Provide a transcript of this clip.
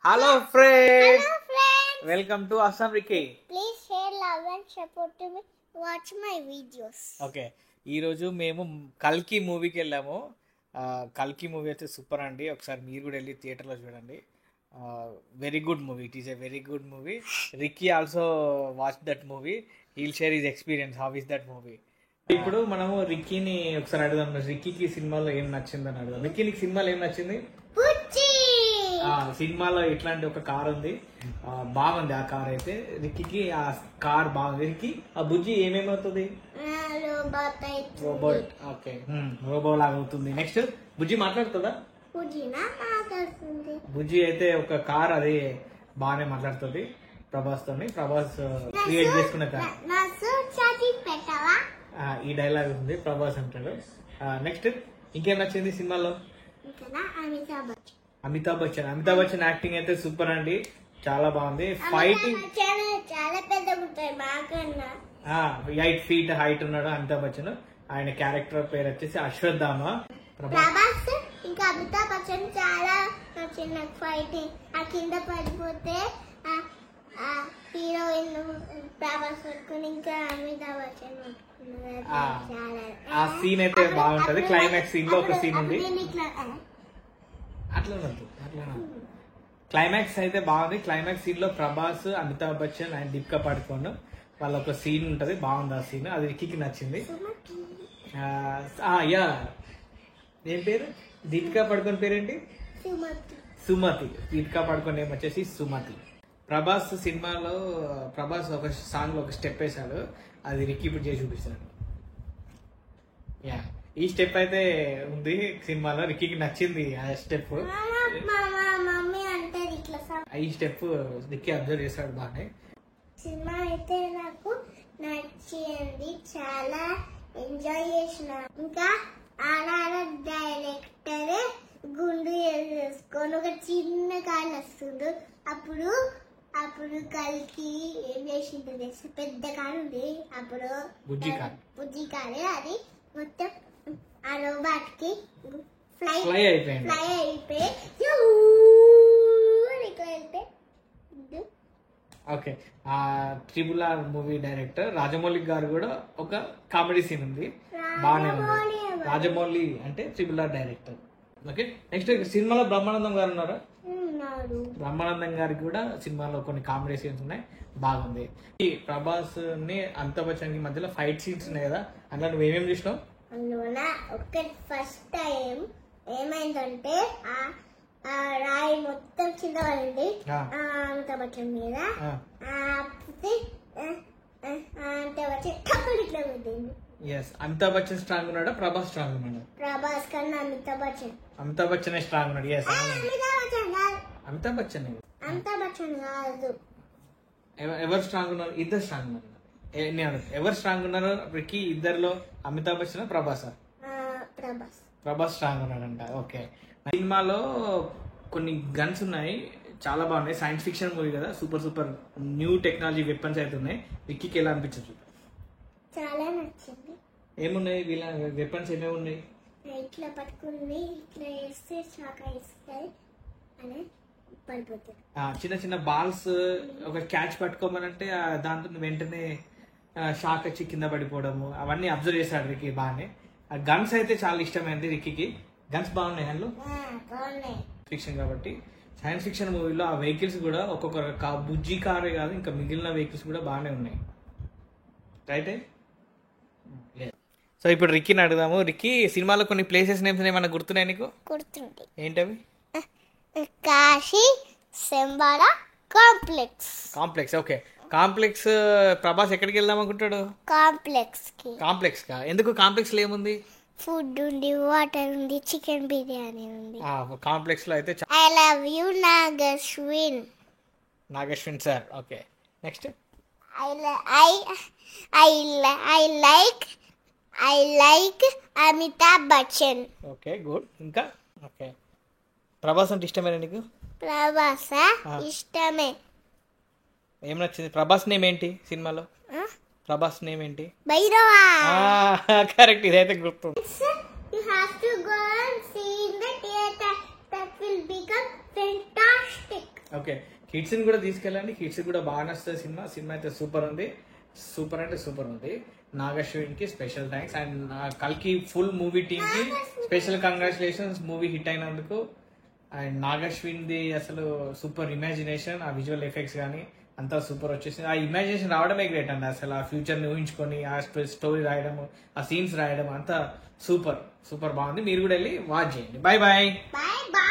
Hello friends. Hello friends. Welcome to Assam Ricky. Please share, love and support to me. Watch my videos. Okay ఈరోజు మేము కల్కి మూవీకి వెళ్ళాము. కల్కి movie అయితే సూపర్ అండి. ఒకసారి మీరు కూడా వెళ్ళి థియేటర్లో చూడండి. Very good movie. It is a very good movie. Ricky also watch that movie. He'll share his experience. How is that movie? ఇప్పుడు మనము రిక్కీని ఒకసారి అడుగుదాం. రిక్కీకి సినిమాలో ఏం నచ్చిందని అడుగుదాం. రిక్కీ నీకు సినిమాలో ఏం నచ్చింది? సినిమాలో ఇట్లాంటి ఒక కార్ ఉంది, బాగుంది ఆ కార్ అయితే. రిక్కీకి ఆ కార్ బాగుంది. రిక్కీ ఆ బుజ్జి ఏమేమవుతుంది? రోబోట్. ఓకే, రోబో లాగా అవుతుంది. నెక్స్ట్ బుజ్జి మాట్లాడుతుందా? బుజ్జి అయితే ఒక కార్ అది బాగానే మాట్లాడుతుంది ప్రభాస్ తోని. ప్రభాస్ క్రియేట్ చేసుకున్న కార్. ఈ డైలాగ్ ఉంది, ప్రభాస్ అంటాడు. నెక్స్ట్ ఇంకేం నచ్చింది సినిమాలో? అమితాబ్ బచ్చన్ యాక్టింగ్ అయితే సూపర్ అండి, చాలా బాగుంది. ఫైటింగ్ చాలా పెద్దగా 8 feet హైట్ ఉన్నాడు అమితాబ్ బచ్చన్. ఆయన క్యారెక్టర్ పేరు వచ్చేసి అశ్వత్థామ. ప్రభాస్ ఇంకా అమితాబ్ బచ్చన్ చాలా నచ్చింది నాకు. ఫైటింగ్ ఆ కింద పడిపోతే హీరోయిన్ ప్రభాస్ పట్టుకుని ఇంకా అమితాబ్ బచ్చన్ ఆ సీన్ అయితే బాగుంటది. క్లైమాక్స్ సీన్ లో ఒక సీన్ ఉంది. అట్లా క్లైమాక్స్ అయితే బాగుంది. క్లైమాక్స్ సీన్ లో ప్రభాస్, అమితాబ్ బచ్చన్ అండ్ దీపికా పడుకోండు వాళ్ళ ఒక సీన్ ఉంటది, బాగుంది ఆ సీన్. అది రిక్కీకి నచ్చింది. యా, ఏం పేరు? దీపికా పడుకోని పేరేంటి? సుమతి. దీపికా పడుకోని ఏం వచ్చేసి సుమతి. ప్రభాస్ సినిమాలో ప్రభాస్ ఒక సాంగ్ లో ఒక స్టెప్ వేశాడు, అది రిక్కీ ఇప్పుడు చేసి చూపిస్తాడు. యా, ఈ స్టెప్ అయితే ఉంది సినిమాలో. రిక్కీకి నచ్చింది ఆ స్టెప్. ఈ స్టెప్ రిక్కీ అబ్జర్వ్ చేశాడు బాగానే. సినిమా అయితే నాకు నచ్చింది, చాలా ఎంజాయ్ చేసిన. ఇంకా ఆడాడ డైరెక్టర్ గుండు వేసుకొని ఒక చిన్న కాళ్ళు వస్తుంది. అప్పుడు కలికి ఏం చేసింది? పెద్ద కారు ఉంది అప్పుడు, బుజ్జి కారు. అది మొత్తం ఆ రోబోట్ కి ఫ్లై అయిపోయి ఓకే. ఆ triple R movie director Rajamouli గారు కూడా ఒక కామెడీ సీన్ ఉంది, బాగానే ఉంది. రాజమౌళి అంటే triple R director. Okay, next సినిమాలో బ్రహ్మానందం గారు ఉన్నారా? బ్రహ్మానందం గారికి కూడా సినిమాలో కొన్ని కామెడీ సీన్స్ ఉన్నాయి, బాగుంది. ప్రభాస్ ని అమితాబ్ బచ్చన్ కి మధ్యలో ఫైట్ సీన్స్ ఉన్నాయి కదా, అందులో నువ్వు ఏమేమి చూసినావు? అందువల్ల ఫస్ట్ టైం ఏమైందంటే రాయి మొత్తం కింద పడింది అమితాబ్ బచ్చన్ మీద. అమితాబ్ బచ్చన్ స్ట్రాంగ్ ఉన్నాడా, ప్రభాస్ స్ట్రాంగ్ ఉన్నాడా? ప్రభాస్ కన్నా అమితాబ్ బచ్చన్ స్ట్రాంగ్ ఉన్నాడు. అమితాబ్ బచ్చన్ కాదు. ఎవరు స్ట్రాంగ్ ఉన్నారు? ఇద్దరు స్ట్రాంగ్ ఉన్నారు. ఎవరు స్ట్రాంగ్ ఉన్నారు రిక్కీ ఇద్దరులో? అమితాబ్ బచ్చన్, ప్రభాస్ స్ట్రాంగ్ ఉన్నాడంట. ఓకే, సినిమాలో కొన్ని గన్స్ ఉన్నాయి, చాలా బాగున్నాయి. సైన్స్ ఫిక్షన్ మూవీ కదా, సూపర్ న్యూ టెక్నాలజీ వెపన్స్ అయితే ఉన్నాయి. రిక్కీకి ఎలా అనిపించచ్చు? చాలా నచ్చింది. ఏమున్నాయి వీళ్ళ వెపన్స్? ఏమేమి ఉన్నాయి? ఇట్లా పట్టుకుని ఇట్లా వేస్తే షాక్ ఇస్తాయి అని పడిపోతుంది. చిన్న బాల్స్ ఒక క్యాచ్ పట్టుకోమనంటే దాంతో వెంటనే షాక్ వచ్చి కింద పడిపోవడము, అవన్నీ అబ్జర్వ్ చేశాడు రిక్కీ బాగానే. ఆ గన్స్ అయితే చాలా ఇష్టమైంది రిక్కీకి. గన్స్ బాగున్నాయి అందులో, ఫిక్షన్ కాబట్టి. సైన్స్ ఫిక్షన్ మూవీలో ఆ వెహికల్స్ కూడా ఒక్కొక్క బుజ్జి కారే కాదు, ఇంకా మిగిలిన వెహికల్స్ కూడా బాగానే ఉన్నాయి. రైట్. సో ఇప్పుడు రిక్కీని అడుగుదాము. రిక్కీ, సినిమాలో కొన్ని ప్లేసెస్ నేమ్స్ ఏమైనా గుర్తున్నాయి నీకు? గుర్తుంది. ఏంటవి? కాశీ, శంబాడ, కాంప్లెక్స్. Okay, complex. ప్రభాస్ ఎక్కడికి వెళ్దాం అనుకుంటాడు? కాంప్లెక్స్ కా? ఎందుకు? కాంప్లెక్స్ లో ఏముంది? ఫుడ్ ఉంది, వాటర్ ఉంది, చికెన్ బిర్యానీ ఉంది. కాంప్లెక్స్ లో అయితే I love you Nag Ashwin sir. Okay, next I like Amitabh Bachchan. Okay, good. ఇంకా ఓకే, ప్రభాస్ అంటే ఇష్టమేనా నీకు? ప్రభాస్ ఇష్టమే. ఏం నచ్చింది? ప్రభాస్ నేమ్ ఏంటి సినిమాలో? ప్రభాస్ నేమ్ ఏంటి? భైరవా. కరెక్ట్, ఇదైతే గుర్తు. You have to go and see in the theater. That will become fantastic. Okay, kids ని కూడా తీసుకెళ్ళండి, కిడ్స్ కూడా బాగా నచ్చుతుంది సినిమా. సినిమా అయితే సూపర్ ఉంది, సూపర్ అంటే సూపర్ ఉంది. నాగశ్విన్ కి స్పెషల్ థ్యాంక్స్ అండ్ కల్కి ఫుల్ మూవీ టీమ్ కి స్పెషల్ కంగ్రాచులేషన్స్ మూవీ హిట్ అయినందుకు. అండ్ నాగశ్విన్ ది అసలు సూపర్ ఇమాజినేషన్, ఆ విజువల్ ఎఫెక్ట్స్ కానీ అంతా సూపర్ వచ్చేసింది. ఆ ఇమాజినేషన్ రావడమే గ్రేట్ అండి. అసలు ఆ ఫ్యూచర్ ని ఊహించుకొని ఆ స్టోరీ రాయడం, ఆ సీన్స్ రాయడం అంతా సూపర్ సూపర్ బాగుంది. మీరు కూడా వెళ్ళి వాచ్ చేయండి. Bye bye. Bye bye.